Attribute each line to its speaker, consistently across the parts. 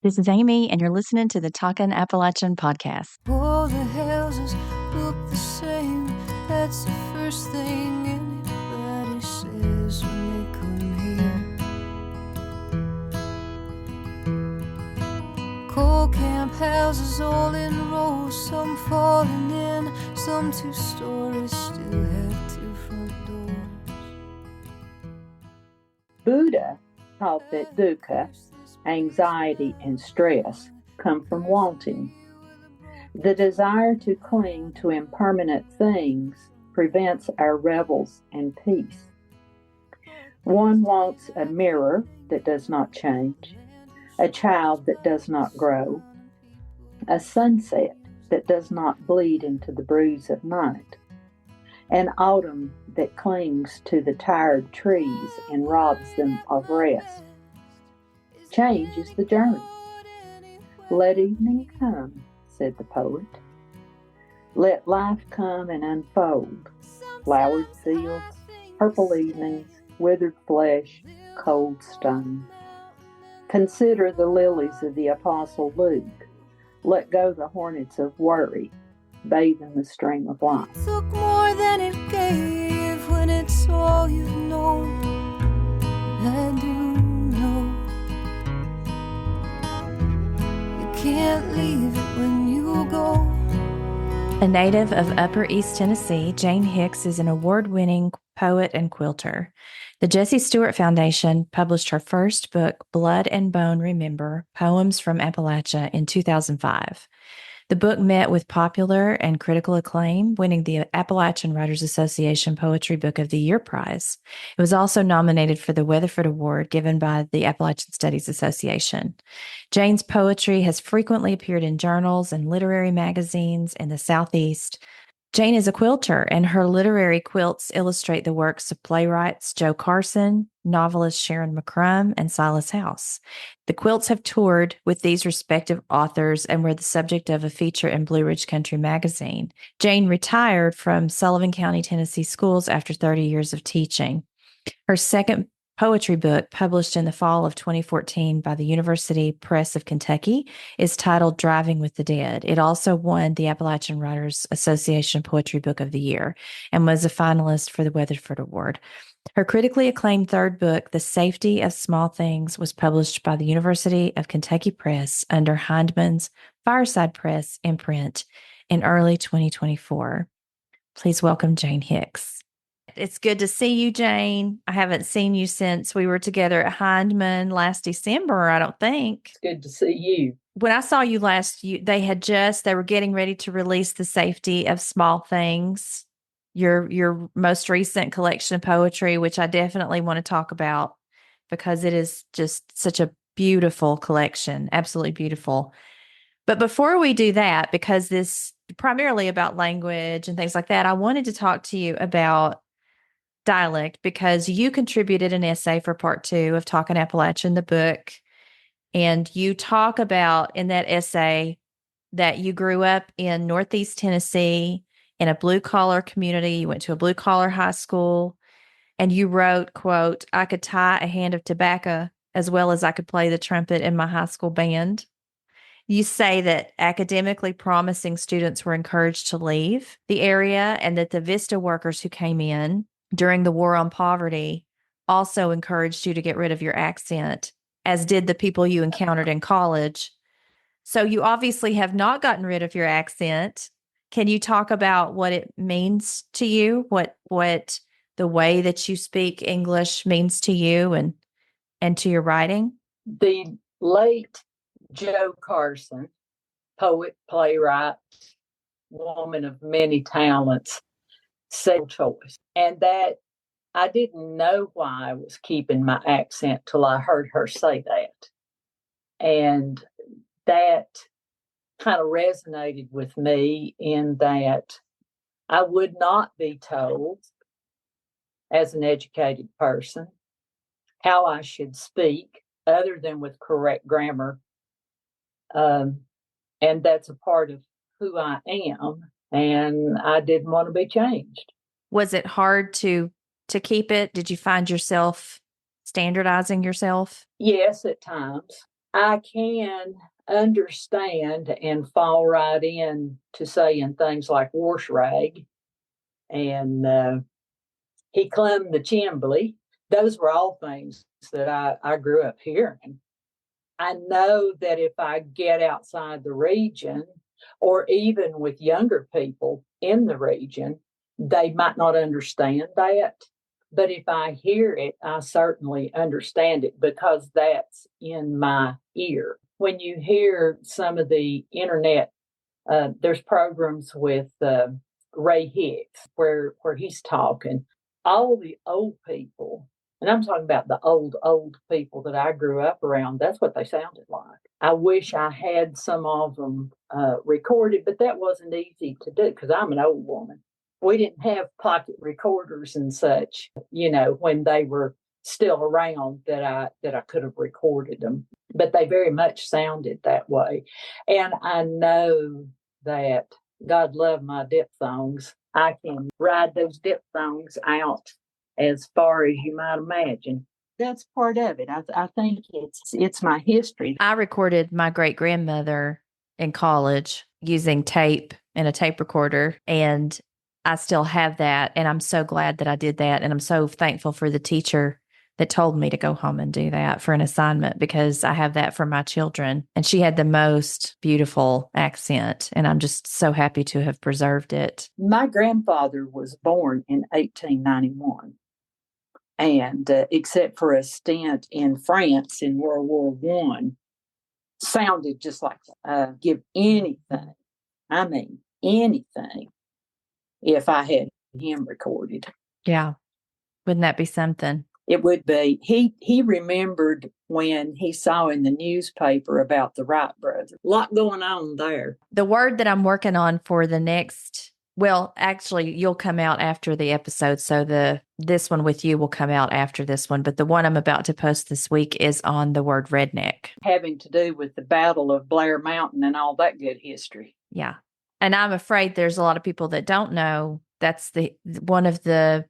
Speaker 1: This is Amy, and you're listening to the Talkin' Appalachian podcast.
Speaker 2: All the houses look the same. That's the first thing anybody says when they come here. Coal camp houses all in rows, some falling in, some 2 stories still have 2 front doors.
Speaker 3: Buddha taught that dukkha, anxiety, and stress come from wanting. The desire to cling to impermanent things prevents our revels and peace. One wants a mirror that does not change, a child that does not grow, a sunset that does not bleed into the bruise of night, an autumn that clings to the tired trees and robs them of rest. Change is the journey. Let evening come, said the poet. Let life come and unfold. Flowered fields, purple evenings, withered flesh, cold stone. Consider the lilies of the Apostle Luke. Let go the hornets of worry. Bathe in the stream of life.
Speaker 2: It took more than it gave when it's all you've known. I do know you can't leave it when you go.
Speaker 1: A native of Upper East Tennessee, Jane Hicks is an award-winning poet and quilter. The Jessie Stewart Foundation published her first book, Blood and Bone Remember, Poems from Appalachia, in 2005. The book met with popular and critical acclaim, winning the Appalachian Writers Association Poetry Book of the Year prize. It was also nominated for the Weatherford Award given by the Appalachian Studies Association. Jane's poetry has frequently appeared in journals and literary magazines in the Southeast. Jane is a quilter, and her literary quilts illustrate the works of playwrights Joe Carson, novelist Sharon McCrum, and Silas House. The quilts have toured with these respective authors and were the subject of a feature in Blue Ridge Country magazine. Jane retired from Sullivan County, Tennessee schools after 30 years of teaching. Her second poetry book, published in the fall of 2014 by the University Press of Kentucky, is titled Driving with the Dead. It also won the Appalachian Writers Association Poetry Book of the Year and was a finalist for the Weatherford Award. Her critically acclaimed third book, The Safety of Small Things, was published by the University of Kentucky Press under Hindman's Fireside Press imprint in early 2024. Please welcome Jane Hicks. It's good to see you, Jane. I haven't seen you since we were together at Hindman last December, I don't think.
Speaker 3: It's good to see you.
Speaker 1: When I saw you last, they were getting ready to release The Safety of Small Things, your most recent collection of poetry, which I definitely want to talk about because it is just such a beautiful collection, absolutely beautiful. But before we do that, because this is primarily about language and things like that, I wanted to talk to you about dialect because you contributed an essay for part 2 of Talkin' Appalachian, the book. And you talk about in that essay that you grew up in Northeast Tennessee in a blue-collar community. You went to a blue-collar high school, and you wrote, quote, "I could tie a hand of tobacco as well as I could play the trumpet in my high school band." You say that academically promising students were encouraged to leave the area and that the Vista workers who came in during the War on Poverty also encouraged you to get rid of your accent, as did the people you encountered in college. So you obviously have not gotten rid of your accent. Can you talk about what it means to you, what the way that you speak English means to you and to your writing?
Speaker 3: The late Joe Carson, poet, playwright, woman of many talents, said choice. And that I didn't know why I was keeping my accent till I heard her say that. And that kind of resonated with me in that I would not be told as an educated person how I should speak other than with correct grammar. And that's a part of who I am. And I didn't want to be changed.
Speaker 1: Was it hard to keep it? Did you find yourself standardizing yourself?
Speaker 3: Yes, at times. I can understand and fall right in to saying things like wash rag and he clumbed the chimbley. Those were all things that I grew up hearing. I know that if I get outside the region, or even with younger people in the region, they might not understand that. But if I hear it, I certainly understand it because that's in my ear. When you hear some of the internet, there's programs with Ray Hicks where he's talking. All the old people, and I'm talking about the old people that I grew up around, that's what they sounded like. I wish I had some of them recorded, but that wasn't easy to do because I'm an old woman. We didn't have pocket recorders and such, when they were still around that I could have recorded them. But they very much sounded that way. And I know that God love my diphthongs. I can ride those diphthongs out as far as you might imagine. That's part of it. I think it's my history.
Speaker 1: I recorded my great grandmother in college using tape and a tape recorder, and I still have that. And I'm so glad that I did that. And I'm so thankful for the teacher that told me to go home and do that for an assignment because I have that for my children. And she had the most beautiful accent. And I'm just so happy to have preserved it.
Speaker 3: My grandfather was born in 1891. And except for a stint in France in World War I, sounded just like give anything, I mean anything, if I had him recorded.
Speaker 1: Yeah. Wouldn't that be something?
Speaker 3: It would be. He remembered when he saw in the newspaper about the Wright brothers. A lot going on there.
Speaker 1: The word that I'm working on for the next, well, actually, you'll come out after the episode. So this one with you will come out after this one. But the one I'm about to post this week is on the word redneck.
Speaker 3: Having to do with the Battle of Blair Mountain and all that good history.
Speaker 1: Yeah. And I'm afraid there's a lot of people that don't know that's one of the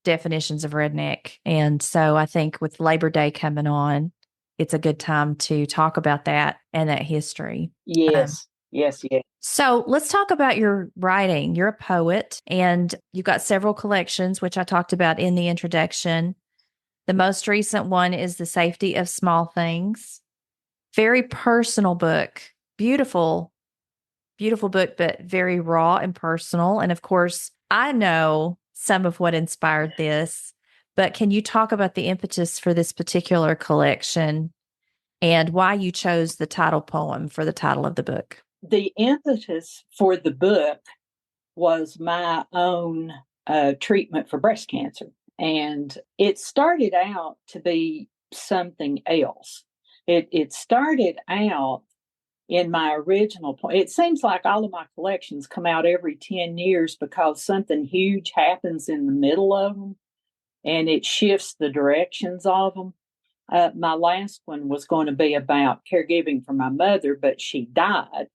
Speaker 1: definitions of redneck. And so I think with Labor Day coming on, it's a good time to talk about that and that history.
Speaker 3: Yes. Yes.
Speaker 1: So let's talk about your writing. You're a poet and you've got several collections, which I talked about in the introduction. The most recent one is The Safety of Small Things. Very personal book. Beautiful book, but very raw and personal. And of course, I know some of what inspired this, but can you talk about the impetus for this particular collection and why you chose the title poem for the title of the book?
Speaker 3: The impetus for the book was my own treatment for breast cancer. And it started out to be something else. It started out in my original point. It seems like all of my collections come out every 10 years because something huge happens in the middle of them and it shifts the directions of them. My last one was going to be about caregiving for my mother, but she died.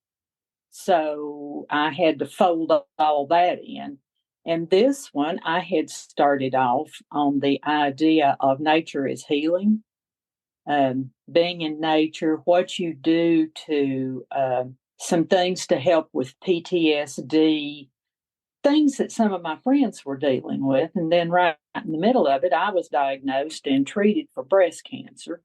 Speaker 3: So I had to fold all that in. And this one, I had started off on the idea of nature is healing. Being in nature, what you do to some things to help with PTSD, things that some of my friends were dealing with. And then right in the middle of it, I was diagnosed and treated for breast cancer.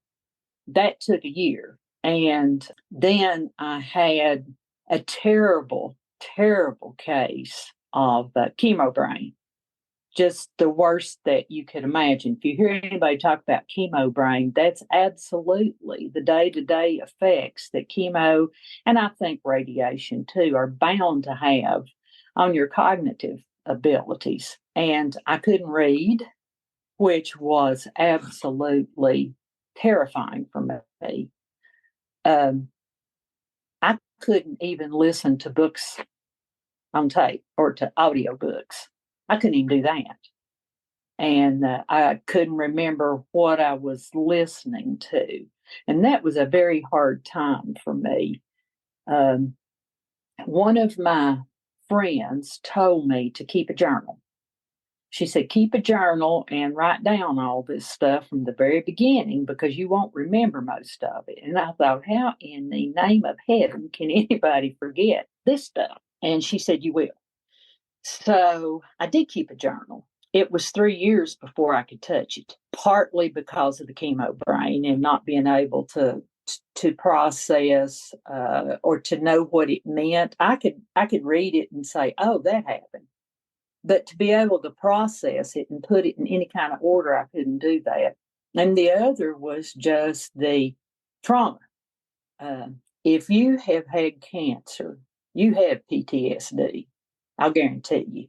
Speaker 3: That took a year. And then I had a terrible, terrible case of chemo brain. Just the worst that you could imagine. If you hear anybody talk about chemo brain, that's absolutely the day-to-day effects that chemo, and I think radiation too, are bound to have on your cognitive abilities. And I couldn't read, which was absolutely terrifying for me. I couldn't even listen to books on tape or to audiobooks. I couldn't even do that. And I couldn't remember what I was listening to. And that was a very hard time for me. One of my friends told me to keep a journal. She said, keep a journal and write down all this stuff from the very beginning because you won't remember most of it. And I thought, how in the name of heaven can anybody forget this stuff? And she said, you will. So I did keep a journal. It was 3 years before I could touch it, partly because of the chemo brain and not being able to process or to know what it meant. I could read it and say, oh, that happened. But to be able to process it and put it in any kind of order, I couldn't do that. And the other was just the trauma. If you have had cancer, you have PTSD. I'll guarantee you.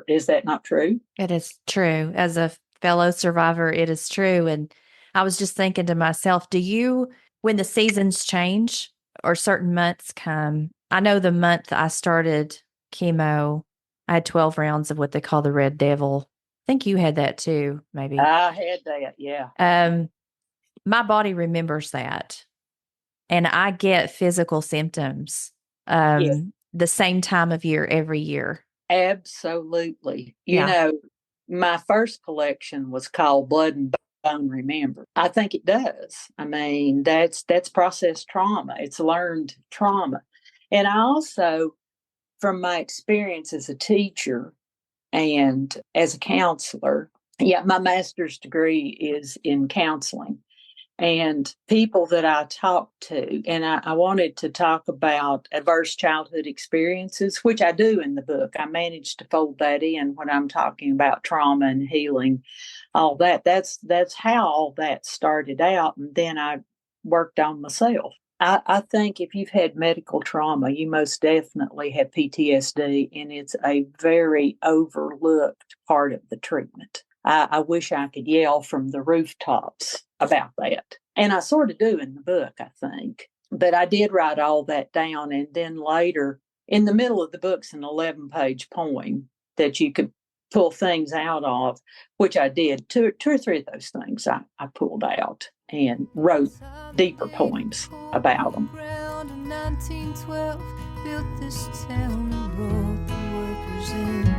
Speaker 3: Is that not true?
Speaker 1: It is true. As a fellow survivor, it is true. And I was just thinking to myself, when the seasons change or certain months come, I know the month I started chemo, I had 12 rounds of what they call the Red Devil. I think you had that too, maybe.
Speaker 3: I had that, yeah.
Speaker 1: My body remembers that. And I get physical symptoms
Speaker 3: Yes.
Speaker 1: the same time of year every year.
Speaker 3: Absolutely. You know, my first collection was called Blood and Bone Remember. I think it does. I mean, that's processed trauma. It's learned trauma. And I also, from my experience as a teacher and as a counselor, my master's degree is in counseling. And people that I talked to, and I wanted to talk about adverse childhood experiences, which I do in the book. I managed to fold that in when I'm talking about trauma and healing, all that. That's how all that started out. And then I worked on myself. I think if you've had medical trauma, you most definitely have PTSD, and it's a very overlooked part of the treatment. I wish I could yell from the rooftops about that. And I sort of do in the book, I think. But I did write all that down. And then later, in the middle of the book's an 11-page poem that you could pull things out of, which I did. Two or three of those things I pulled out and wrote deeper poems about them.
Speaker 2: In 1912, built this town and brought the workers in.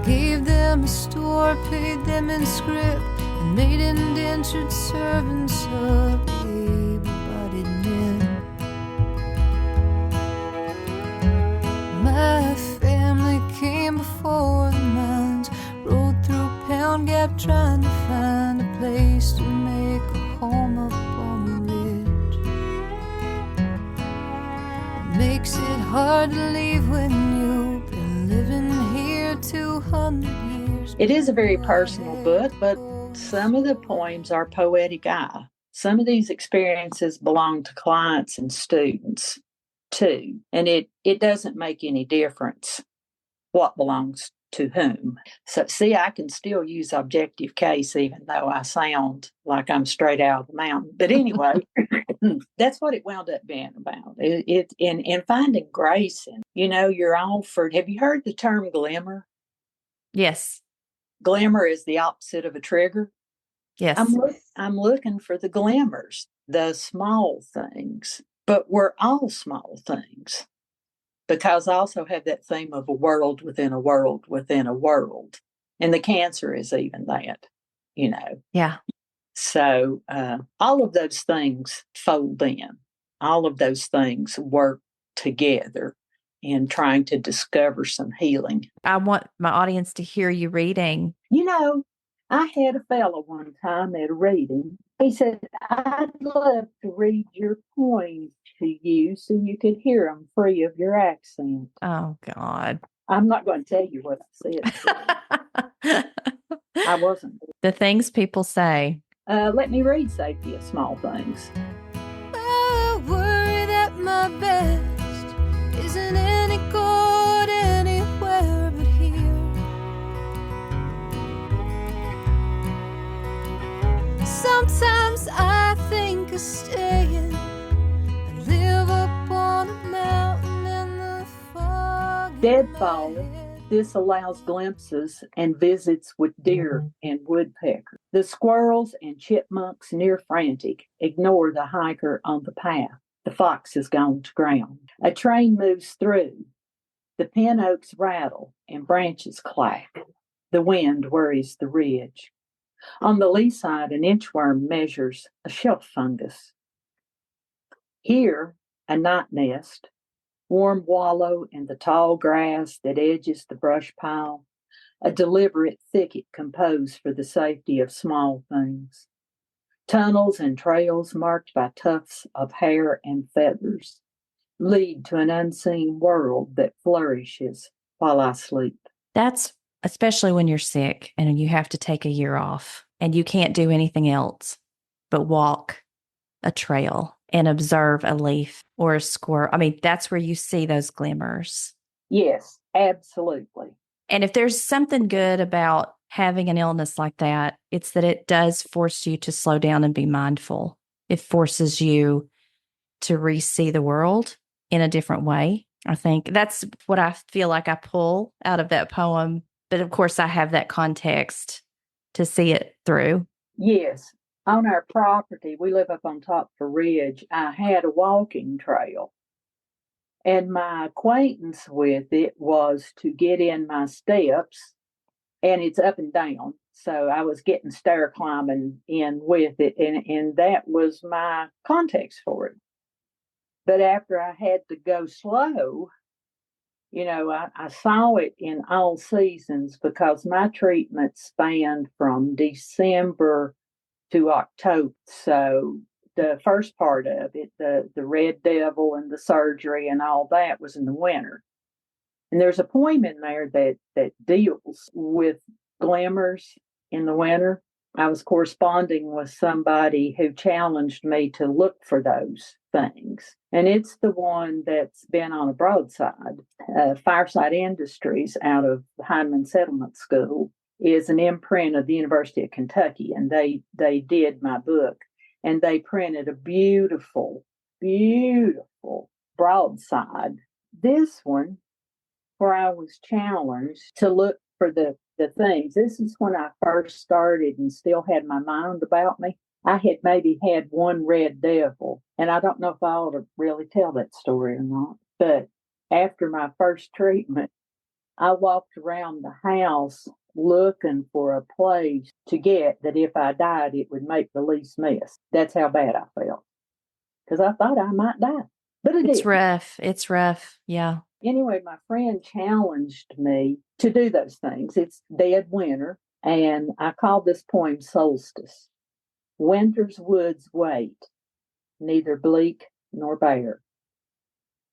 Speaker 2: Gave them a store, paid them in scrip, and made indentured servants of the able-bodied men. My family came before the mines, rode through Pound Gap trying to find a place to make a home up on the ridge. It makes it hard to leave when you've been living here 200 years.
Speaker 3: It is a very personal book, but some of the poems are poetic eye. Some of these experiences belong to clients and students too, and it doesn't make any difference what belongs to whom. So see, I can still use objective case even though I sound like I'm straight out of the mountain. But anyway, that's what it wound up being about. It in finding grace, and you're offered. Have you heard the term glimmer?
Speaker 1: Yes.
Speaker 3: Glimmer is the opposite of a trigger.
Speaker 1: Yes.
Speaker 3: I'm looking for the glimmers, the small things, but we're all small things, because I also have that theme of a world within a world within a world. And the cancer is even that,
Speaker 1: Yeah.
Speaker 3: So all of those things fold in. All of those things work together in trying to discover some healing.
Speaker 1: I want my audience to hear you reading.
Speaker 3: I had a fellow one time at a reading. He said, I'd love to read your poems to you so you could hear them free of your accent.
Speaker 1: Oh, God.
Speaker 3: I'm not going to tell you what I said. I wasn't.
Speaker 1: The things people say.
Speaker 3: Let me read Safety of Small Things.
Speaker 2: I worry that my best isn't any good anywhere but here. Sometimes I think of staying and live up on a mountain in the fog.
Speaker 3: Deadfall. This allows glimpses and visits with deer and woodpecker. The squirrels and chipmunks, near frantic, ignore the hiker on the path. The fox has gone to ground. A train moves through. The pin oaks rattle and branches clack. The wind worries the ridge. On the lee side, an inchworm measures a shelf fungus. Here, a night nest, warm wallow in the tall grass that edges the brush pile, a deliberate thicket composed for the safety of small things. Tunnels and trails marked by tufts of hair and feathers lead to an unseen world that flourishes while I sleep.
Speaker 1: That's especially when you're sick and you have to take a year off and you can't do anything else but walk a trail and observe a leaf or a squirrel. I mean, that's where you see those glimmers.
Speaker 3: Yes, absolutely.
Speaker 1: And if there's something good about having an illness like that, it's that it does force you to slow down and be mindful. It forces you to re-see the world in a different way. I think that's what I feel like I pull out of that poem. But of course, I have that context to see it through.
Speaker 3: Yes. On our property, we live up on top of a ridge. I had a walking trail. And my acquaintance with it was to get in my steps, and it's up and down. So I was getting stair climbing in with it, and that was my context for it. But after I had to go slow, I saw it in all seasons because my treatment spanned from December to October. So the first part of it, the red devil and the surgery and all that, was in the winter. And there's a poem in there that deals with glimmers in the winter. I was corresponding with somebody who challenged me to look for those things. And it's the one that's been on a broadside. Fireside Industries out of Heinemann Settlement School is an imprint of the University of Kentucky, and they did my book. And they printed a beautiful, beautiful broadside. This one, where I was challenged to look for the things. This is when I first started and still had my mind about me. I had maybe had one red devil, and I don't know if I ought to really tell that story or not. But after my first treatment, I walked around the house looking for a place to get that if I died, it would make the least mess. That's how bad I felt. Because I thought I might die. But it
Speaker 1: It's
Speaker 3: didn't.
Speaker 1: rough. It's rough. Yeah.
Speaker 3: Anyway, my friend challenged me to do those things. It's dead winter, and I called this poem Solstice. Winter's woods wait, neither bleak nor bare.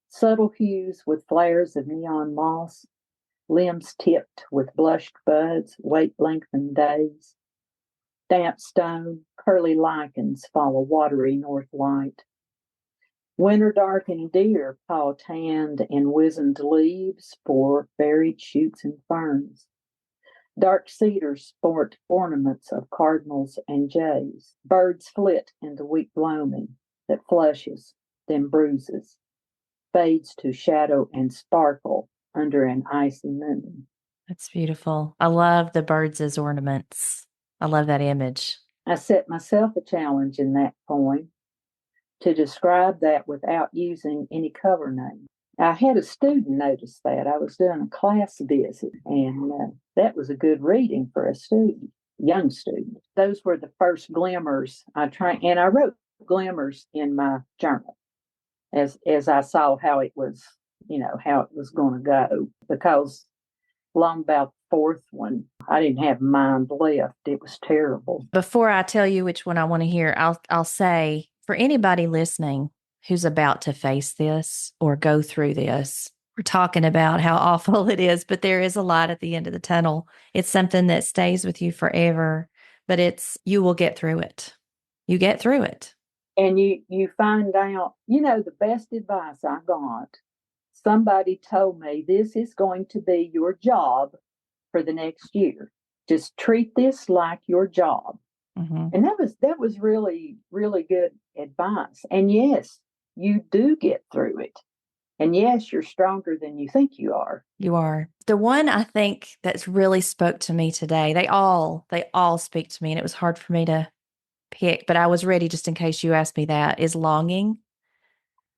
Speaker 3: Subtle hues with flares of neon moss, limbs tipped with blushed buds, wait lengthened days. Damp stone, curly lichens follow watery north light. Winter darkened deer paw tanned and wizened leaves for buried shoots and ferns. Dark cedars sport ornaments of cardinals and jays. Birds flit into weak gloaming that flushes, then bruises, fades to shadow and sparkle under an icy moon.
Speaker 1: That's beautiful. I love the birds as ornaments. I love that image.
Speaker 3: I set myself a challenge in that poem to describe that without using any cover name. I had a student notice that. I was doing a class visit, and that was a good reading for a student, young student. Those were the first glimmers I tried, and I wrote glimmers in my journal as I saw how it was, how it was going to go. Because long about the fourth one, I didn't have mind left. It was terrible.
Speaker 1: Before I tell you which one I want to hear, I'll say, for anybody listening who's about to face this or go through this, we're talking about how awful it is, but there is a light at the end of the tunnel. It's something that stays with you forever, but you will get through it. You get through it.
Speaker 3: And you find out, the best advice I got, somebody told me, this is going to be your job for the next year. Just treat this like your job.
Speaker 1: Mm-hmm.
Speaker 3: And that was really, really good advice. And yes, you do get through it. And yes, you're stronger than you think you are.
Speaker 1: You are. The one I think that's really spoke to me today, they all speak to me, and it was hard for me to pick, but I was ready just in case you asked me that, is longing.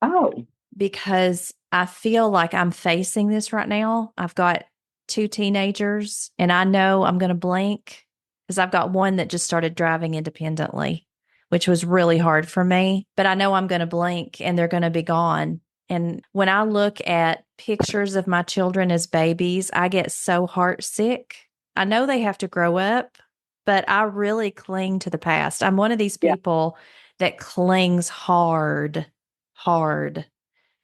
Speaker 3: Oh.
Speaker 1: Because I feel like I'm facing this right now. I've got two teenagers, and I know I'm going to blink because I've got one that just started driving independently, which was really hard for me. But I know I'm going to blink and they're going to be gone. And when I look at pictures of my children as babies, I get so heartsick. I know they have to grow up, but I really cling to the past. I'm one of these
Speaker 3: Yeah.
Speaker 1: people that clings hard, hard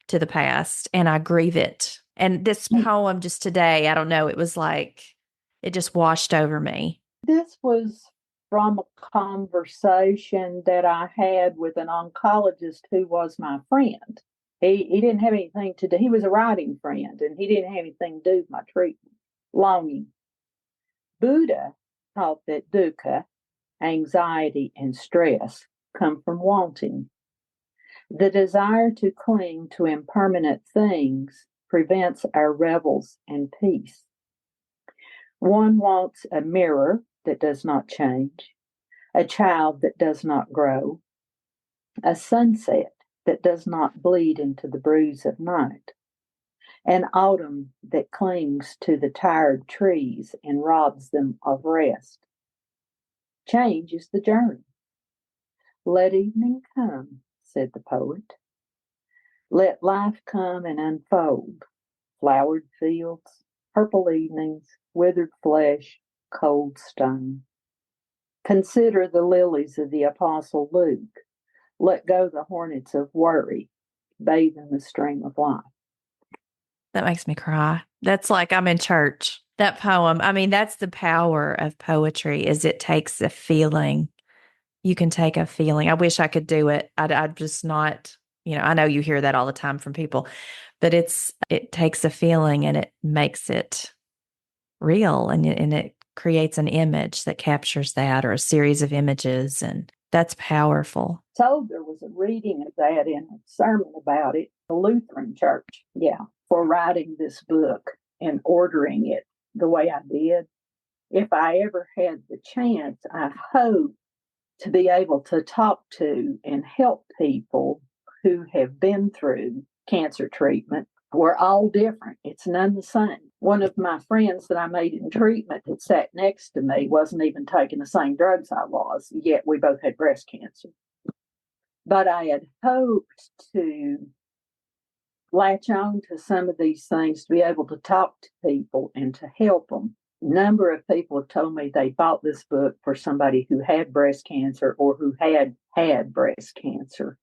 Speaker 1: to the past, and I grieve it. And this poem just today, I don't know, it was like it just washed over me.
Speaker 3: This was from a conversation that I had with an oncologist who was my friend. He didn't have anything to do, he was a writing friend, and he didn't have anything to do with my treatment. Longing. Buddha taught that dukkha, anxiety, and stress come from wanting. The desire to cling to impermanent things prevents our revels and peace. One wants a mirror that does not change, a child that does not grow, a sunset that does not bleed into the bruise of night, an autumn that clings to the tired trees and robs them of rest. Change is the journey. Let evening come, said the poet. Let life come and unfold. Flowered fields, purple evenings, withered flesh, cold stone. Consider the lilies of the Apostle Luke. Let go the hornets of worry. Bathe in the stream of life.
Speaker 1: That makes me cry. That's like I'm in church. That poem, I mean, that's the power of poetry is it takes a feeling. You can take a feeling. I wish I could do it. I'm just not, I know you hear that all the time from people, but it takes a feeling and it makes it real, and it creates an image that captures that, or a series of images, and that's powerful.
Speaker 3: So there was a reading of that in a sermon about it, the Lutheran church, for writing this book and ordering it the way I did. If I ever had the chance, I hope to be able to talk to and help people who have been through cancer treatment. We're all different. It's none the same. One of my friends that I made in treatment that sat next to me wasn't even taking the same drugs I was, yet we both had breast cancer. But I had hoped to latch on to some of these things, to be able to talk to people and to help them. A number of people have told me they bought this book for somebody who had breast cancer or who had had breast cancer.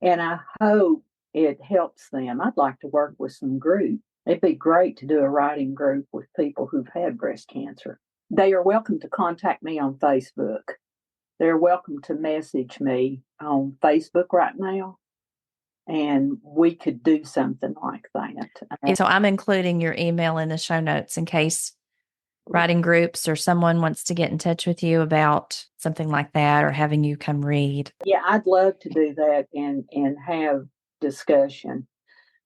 Speaker 3: And I hope it helps them. I'd like to work with some group. It'd be great to do a writing group with people who've had breast cancer. They are welcome to contact me on Facebook. They're welcome to message me on Facebook right now, and we could do something like that.
Speaker 1: So I'm including your email in the show notes in case writing groups or someone wants to get in touch with you about something like that, or having you come read.
Speaker 3: Yeah, I'd love to do that and have discussion.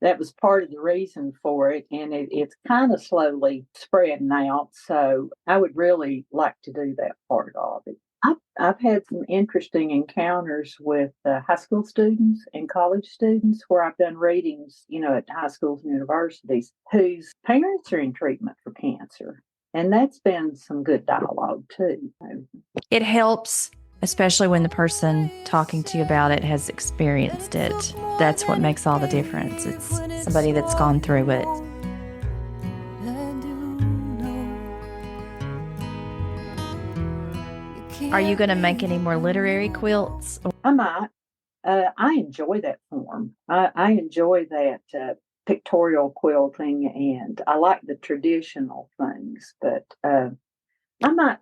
Speaker 3: That was part of the reason for it, and it's kind of slowly spreading out. So I would really like to do that part of it. I've had some interesting encounters with high school students and college students where I've done readings, at high schools and universities whose parents are in treatment for cancer. And that's been some good dialogue too.
Speaker 1: It helps, especially when the person talking to you about it has experienced it. That's what makes all the difference. It's somebody that's gone through it. Are you going to make any more literary quilts?
Speaker 3: I might. I enjoy that form. I enjoy that pictorial quilting, and I like the traditional things. But I might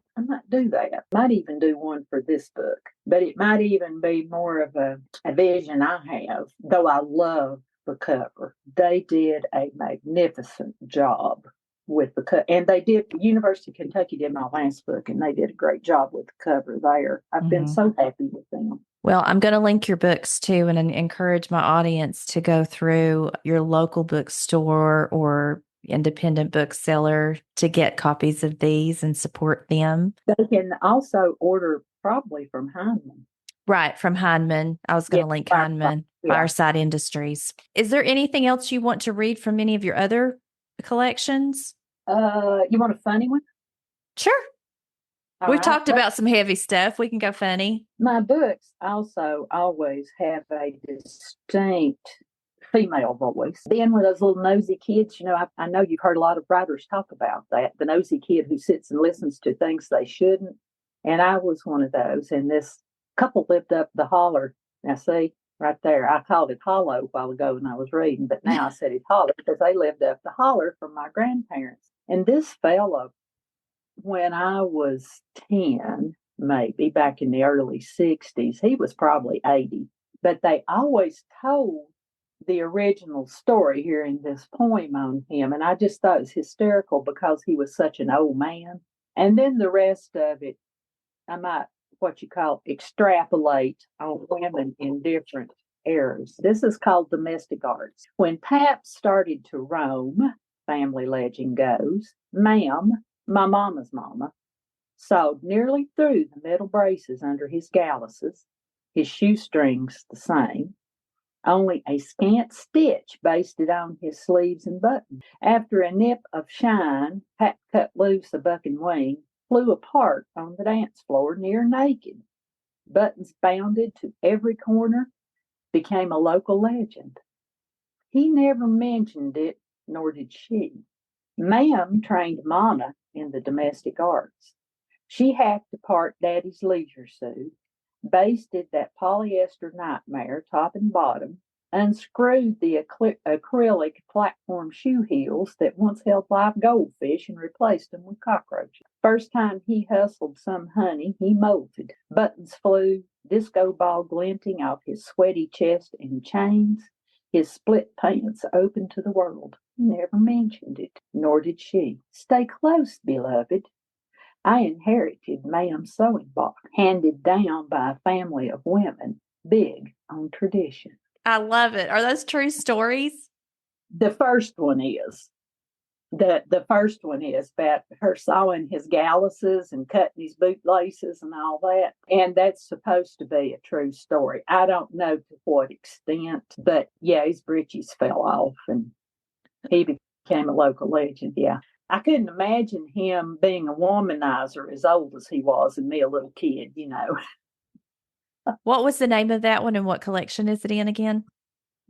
Speaker 3: do that. I might even do one for this book. But it might even be more of a vision I have. Though I love the cover, they did a magnificent job with the cover, and they did. University of Kentucky did my last book, and they did a great job with the cover there. I've been so happy with them.
Speaker 1: Well, I'm going to link your books too, and encourage my audience to go through your local bookstore or independent bookseller to get copies of these and support them.
Speaker 3: They can also order probably from Heinemann.
Speaker 1: Right, from Heinemann. I was going to link Heinemann.
Speaker 3: Yeah.
Speaker 1: Fireside Industries. Is there anything else you want to read from any of your other collections?
Speaker 3: You want a funny one?
Speaker 1: Sure.
Speaker 3: All
Speaker 1: We've
Speaker 3: right.
Speaker 1: talked about some heavy stuff. We can go funny.
Speaker 3: My books also always have a distinct female voice. Being one of those little nosy kids, I know you've heard a lot of writers talk about that, the nosy kid who sits and listens to things they shouldn't. And I was one of those. And this couple lived up the holler. Now, see, right there, I called it hollow a while ago when I was reading, but now I said it's holler because they lived up the holler from my grandparents. And this fellow, when I was 10, maybe back in the early 60s, he was probably 80. But they always told the original story here in this poem on him. And I just thought it was hysterical because he was such an old man. And then the rest of it, I might, what you call, extrapolate on women in different eras. This is called domestic arts. When Pap started to roam, family legend goes, Ma'am, my mama's mama, sewed nearly through the metal braces under his galluses, his shoestrings the same, only a scant stitch basted on his sleeves and buttons. After a nip of shine, Pap cut loose a bucking wing, flew apart on the dance floor near naked. Buttons bounded to every corner, became a local legend. He never mentioned it, nor did she. Ma'am trained Mama in the domestic arts. She hacked apart Daddy's leisure suit, basted that polyester nightmare top and bottom, unscrewed the acrylic platform shoe heels that once held live goldfish and replaced them with cockroaches. First time he hustled some honey, he molted. Buttons flew, disco ball glinting off his sweaty chest and chains, his split pants open to the world. He never mentioned it, nor did she. Stay close, beloved. I inherited Ma'am's sewing box, handed down by a family of women, big on tradition.
Speaker 1: I love it. Are those true stories?
Speaker 3: The first one is. The first one is about her sewing his galluses and cutting his bootlaces and all that. And that's supposed to be a true story. I don't know to what extent, but yeah, his breeches fell off and he became a local legend. Yeah. I couldn't imagine him being a womanizer as old as he was and me a little kid,
Speaker 1: What was the name of that one and what collection is it in again?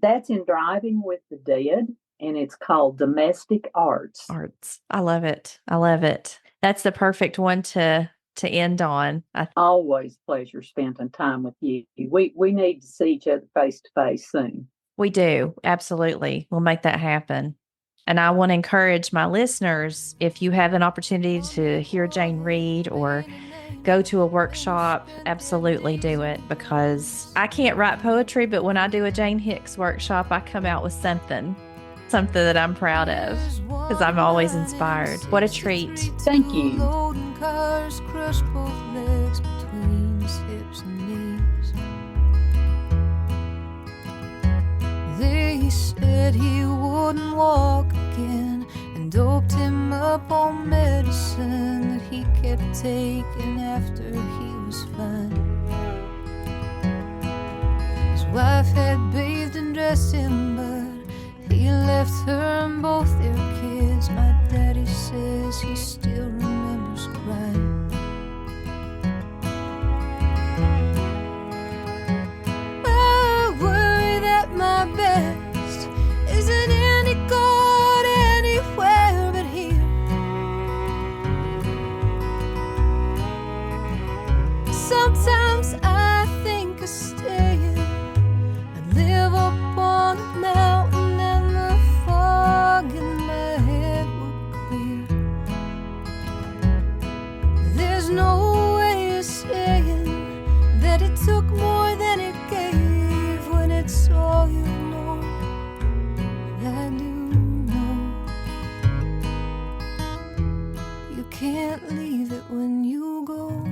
Speaker 3: That's in Driving with the Dead, and it's called Domestic Arts.
Speaker 1: I love it. I love it. That's the perfect one to end on.
Speaker 3: Always pleasure spending time with you. We need to see each other face to face soon.
Speaker 1: We do. Absolutely. We'll make that happen. And I want to encourage my listeners, if you have an opportunity to hear Jane read or go to a workshop, absolutely do it, because I can't write poetry, but when I do a Jane Hicks workshop, I come out with something that I'm proud of because I'm always inspired. What a treat.
Speaker 3: Thank you.
Speaker 2: Loading cars crush both legs between his hips and knees. They said he wouldn't walk again and doped him up on medicine that he kept taking after he was fine. His wife had bathed and dressed him, but he left her and both their kids. My daddy says he still remembers crying. I worry that my best isn't any good anywhere but here. Sometimes I think of staying. I'd live up on a mountain and the fog in my head would clear. There's no way of saying that it took more than it gave when it's all you know. I do know you can't leave it when you go.